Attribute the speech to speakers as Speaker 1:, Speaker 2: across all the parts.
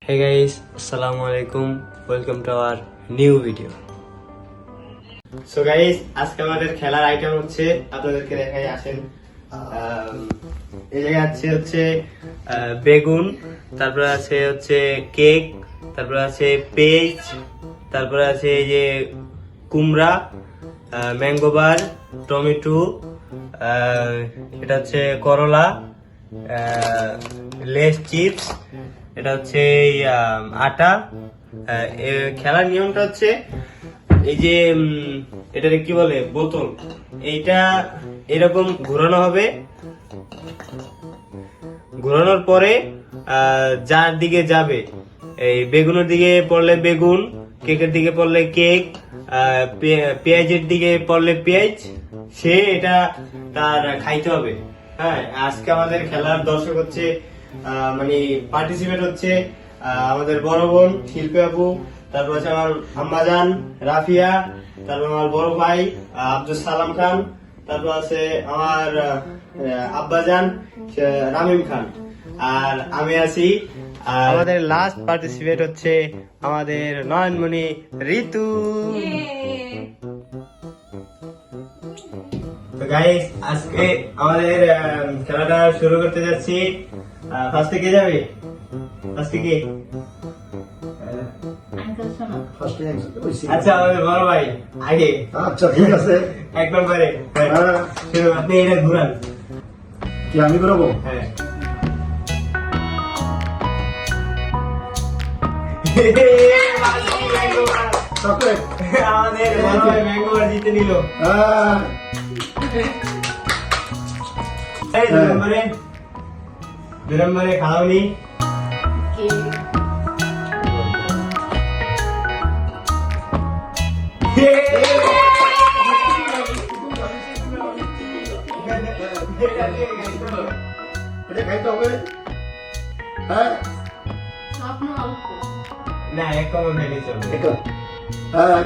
Speaker 1: Hey guys, Assalamu alaikum. Welcome to our new video. So guys, আজকে আমাদের খেলার item হচ্ছে আপনাদেরকে দেখাই আসেন। এই জায়গায় হচ্ছে বেগুন, তারপর আছে হচ্ছে কেক, তারপর আছে পেঁয়াজ, তারপর আছে এই যে কুমড়া, ম্যাঙ্গো বার, টমেটো, এটা হচ্ছে করলা, লেস চিপস, এটা হচ্ছে আটা। খেলার নিয়মটা হচ্ছে এই যে এটা কি বলে বোতল, এইটা এরকম ঘোরানো হবে। ঘোরানোর পরে যার দিকে যাবে, এই বেগুনের দিকে পড়লে বেগুন, কেকের দিকে পড়লে কেক, পেঁয়াজের দিকে পড়লে পেঁয়াজ, সে এটা তার খাইতে হবে। হ্যাঁ, আজকে আমাদের খেলার দর্শক হচ্ছে মানে পার্টিসিপেট হচ্ছে আমাদের বড় বোন শিল্পী আপু, তারপর হচ্ছে আমার আম্মাজান রাফিয়া, তারপর আমার বড় ভাই আব্দুল সালাম খান, তারপর আছে আমার আব্বাজান রামিম খান, আর আমি আছি। আমাদের লাস্ট পার্টিসিপেট হচ্ছে আমাদের নয়নমণি ঋতু। তো গাইস, আজকে আমাদের খেলাটা শুরু করতে যাচ্ছি। ফার্স্টে কে যাবে? ফার্স্টে কে? আচ্ছা, আমাদের বড় ভাই আগে।
Speaker 2: আচ্ছা, ঠিক আছে।
Speaker 1: এক নম্বরে আপনি এটা ঘুরান।
Speaker 2: কি আমি ঘুরাবো?
Speaker 1: হ্যাঁ।
Speaker 2: চকলেট
Speaker 1: আমাদের বড় ভাই ম্যাঙ্গো বার জিতে নিল। এই দুই নম্বরে খাওয়ানি।
Speaker 2: এটা খাইতে হবে। হ্যাঁ,
Speaker 1: না, এক কমন খাইলে চলবে।
Speaker 2: হ্যাঁ।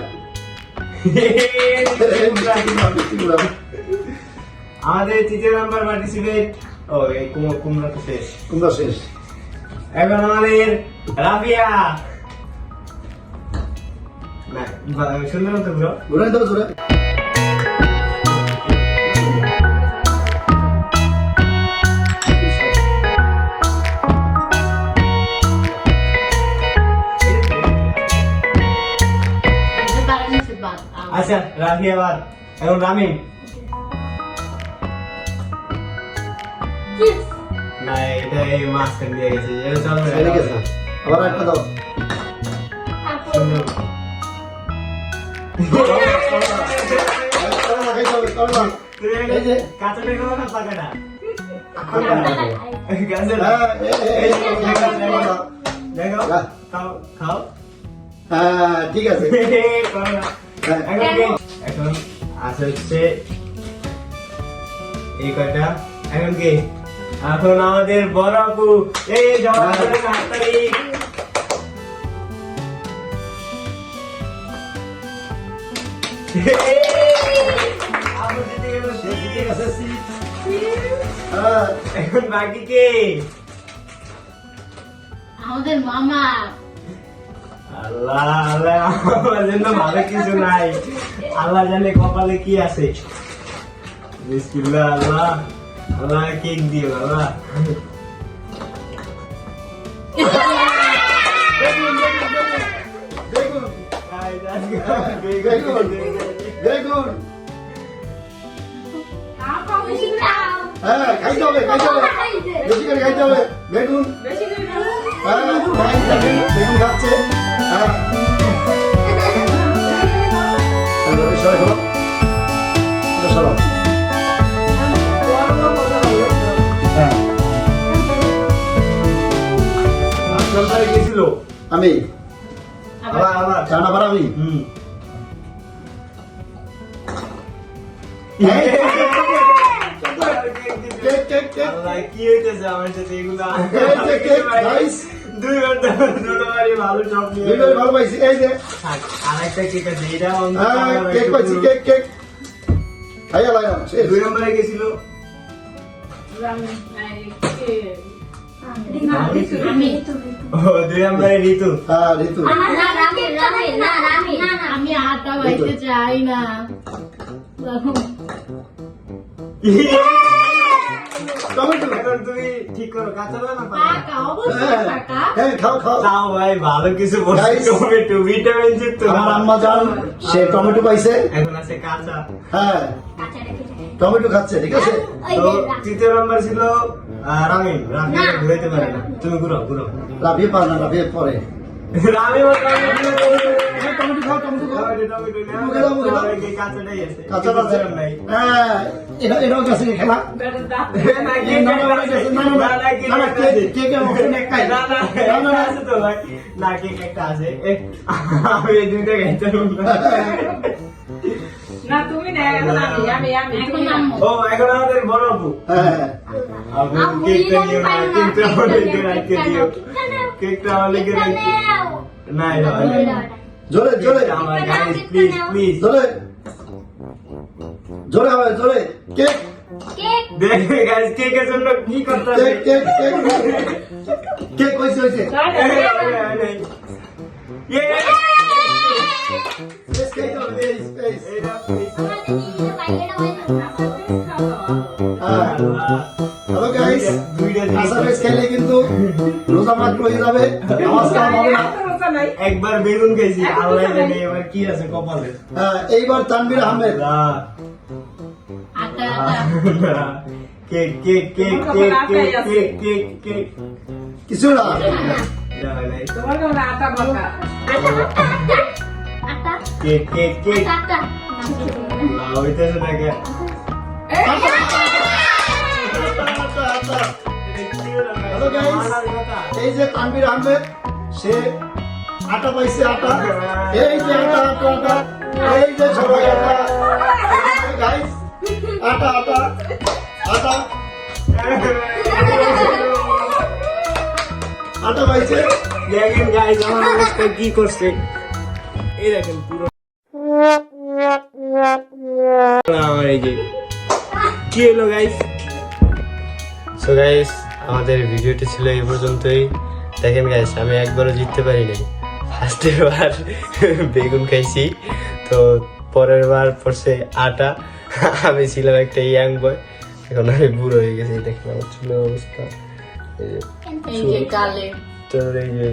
Speaker 1: আমাদের তৃতীয় নাম্বার পার্টিসিপেট। ও, এই কুমড়া তো শেষ।
Speaker 2: কুমড়া শেষ।
Speaker 1: এখন আমাদের রাফিয়া। না, সুন্দর মতো ঘুরো।
Speaker 2: ঘুরে দেবো ঘুরে।
Speaker 1: আচ্ছা, রাফিয়া বাদ। এখন রামিম। না, এটা এই মাঝখান দিয়ে গেছে। এটা চলবে না।
Speaker 2: ঠিক আছে, আবার একটা দাও।
Speaker 1: সুন্দর।
Speaker 2: খাইতে হবে, করলা। এই যে
Speaker 1: কাঁচাটা খাও না পাকাটা? দেখো, খাও।
Speaker 2: হ্যাঁ, ঠিক আছে।
Speaker 1: এখন আছে হচ্ছে এই কয়টা। এখন কি? এখন আমাদের বড় আপু। এই জমা করে হাততালি। এখন বাকি কে?
Speaker 3: আমাদের মামা।
Speaker 1: আল্লাহ আল্লাহ, আমার জন্য ভালো কিছু নাই। আল্লাহ জানে কপালে কি আছে। বিসমিল্লাহ। আল্লাহ আল্লাহ, কেক দিও আল্লাহ।
Speaker 2: দেখুন। হ্যাঁ, খাইতে হবে। বেশি করে খাইতে হবে। বেগুন। বেগুন খাচ্ছে।
Speaker 1: গেছিল
Speaker 2: আমি
Speaker 1: আবার
Speaker 2: জানা পার আমি
Speaker 1: কি হইতেছে আমার সাথে এগুলা? দুই ঘন্টা ভালো চপ নিয়ে
Speaker 2: ভালো পাইছি। এই যে
Speaker 1: আরেকটা কেক আছে, এটা
Speaker 2: কেক পাইছি। কেক খাইয়া লাগে।
Speaker 1: 2 নম্বরে গেছিল। ও 2 নম্বরে ঋতু।
Speaker 2: হ্যাঁ ঋতু
Speaker 3: আমি আটা বাইতে চাই না।
Speaker 2: টমেটো
Speaker 1: এখন তুমি ঠিক করো, কাঁচা না না পাকা?
Speaker 3: কাকা অবশ্যই কাকা।
Speaker 2: হ্যাঁ খাও খাও
Speaker 1: তাও ভাই ভালো কিছু বলছি,
Speaker 2: Guys,
Speaker 1: টমেটো ভিটামিন যুক্ত।
Speaker 2: আমার আম্মা জান সে টমেটো পাইছে
Speaker 1: এখন আছে কাঁচা।
Speaker 2: হ্যাঁ টমেটো খাচ্ছে ঠিক আছে
Speaker 1: তো 3 নম্বর ছিল রামিন। রামিন ধুইতে পারে না, তুমি ঘুরো ঘুরো।
Speaker 2: লাভিয়ে পার না লাভিয়ে পরে
Speaker 1: রামিন
Speaker 2: টমেটো খাও টমেটো খাও মুখে দাও, মুখে দাও।
Speaker 1: কাঁচাটাই আছে,
Speaker 2: কাঁচা আছে
Speaker 1: নাই।
Speaker 2: হ্যাঁ এটাও গেছে কি খেলা
Speaker 1: না, কে
Speaker 2: না, না, না,
Speaker 1: গেছে?
Speaker 2: না, না, না,
Speaker 1: না, কে
Speaker 2: না, না,
Speaker 1: গেছে?
Speaker 2: কে অপশন একটাই
Speaker 1: না, না,
Speaker 2: না, না, না।
Speaker 1: আছে তো ভাই। না, কেক একটা আছে। আমি এই দুইটা খাইতে পারবো না।
Speaker 4: না তুমি না এখন আমি
Speaker 3: এখন আম্মু।
Speaker 1: ও, এখন আমাদের বড় আপু।
Speaker 2: হ্যাঁ
Speaker 1: আপু কেকটা নিও না, কিন্তু আমার লেগে রাখতে দিও। কেকটা আমার লেগে রাখতে। না, এটা ভালো না।
Speaker 2: জোরে জোরে
Speaker 1: কেকটা আমার গাইস, প্লিজ প্লিজ।
Speaker 2: জোরে জোরে হবে জোরে কেক
Speaker 1: দেখবে গাইস, কেকের জন্য কি করতে হবে।
Speaker 2: কেক কেক কেক কেক হয়েছে হয়েছে স্পেস খাইতে হবে স্পেস হ্যালো গাইস আসামেস খেলে কিন্তু রোজা মাত্র হয়ে যাবে নামাজ কালাম হবে না
Speaker 1: একবার বেগুন খেয়েছি, আল্লাহ জানে এবার কি আছে কপালে।
Speaker 2: হ্যাঁ, এইবার তানভীর আহমেদ
Speaker 3: আটা
Speaker 1: cake cake cake cake cake cake cake cake
Speaker 2: কিছু না
Speaker 4: তোমার কেমন আটা মাখা
Speaker 1: কেক কেক কেক হইতেছে না কে?
Speaker 2: হ্যালো গাইস এই যে তানভীর আহমেদ সে আটা পাইছে আটা এই যে আটা আটা আটা এই যে সবাই আটা গাইস আটা আটা আটা আটা পাইছে
Speaker 1: দেখেন গাইস আমার অবস্থা কি করছে, এই দেখেন পুরো আমার এই যে কি হলো গাইস। সো গাইস আমাদের ভিডিওটি ছিল এই পর্যন্তই। দেখেন গাইস আমি একবারও জিততে পারি নাই, ফার্স্টের বার বেগুন খাইছি, তো পরের বার পড়ছে আটা। আমি ছিলাম একটা ইয়াং বয়, এখন আমি বুড়ো হয়ে গেছি। দেখেন আমার চুলের অবস্থা, এই যে
Speaker 3: এই যে গালে
Speaker 1: তো এই যে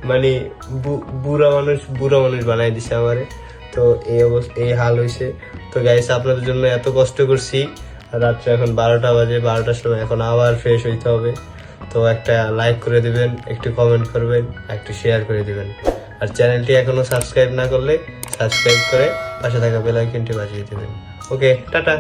Speaker 1: মানে বুড়া মানুষ বানাই দিছে আমারে। তো এই অবস্থা, এই হাল হয়েছে। তো গাইস আপনাদের জন্য এত কষ্ট করছি, রাত্রে এখন 12টা বাজে, 12টার সময় এখন আবার ফ্রেশ হইতে হবে। তো একটা লাইক করে দিবেন, একটু কমেন্ট করবেন, একটু শেয়ার করে দিবেন। আর চ্যানেলটি এখনো সাবস্ক্রাইব না করলে সাবস্ক্রাইব করে পাশে থাকা বেল আইকনটি বাজিয়ে দিবেন। ওকে, টাটা।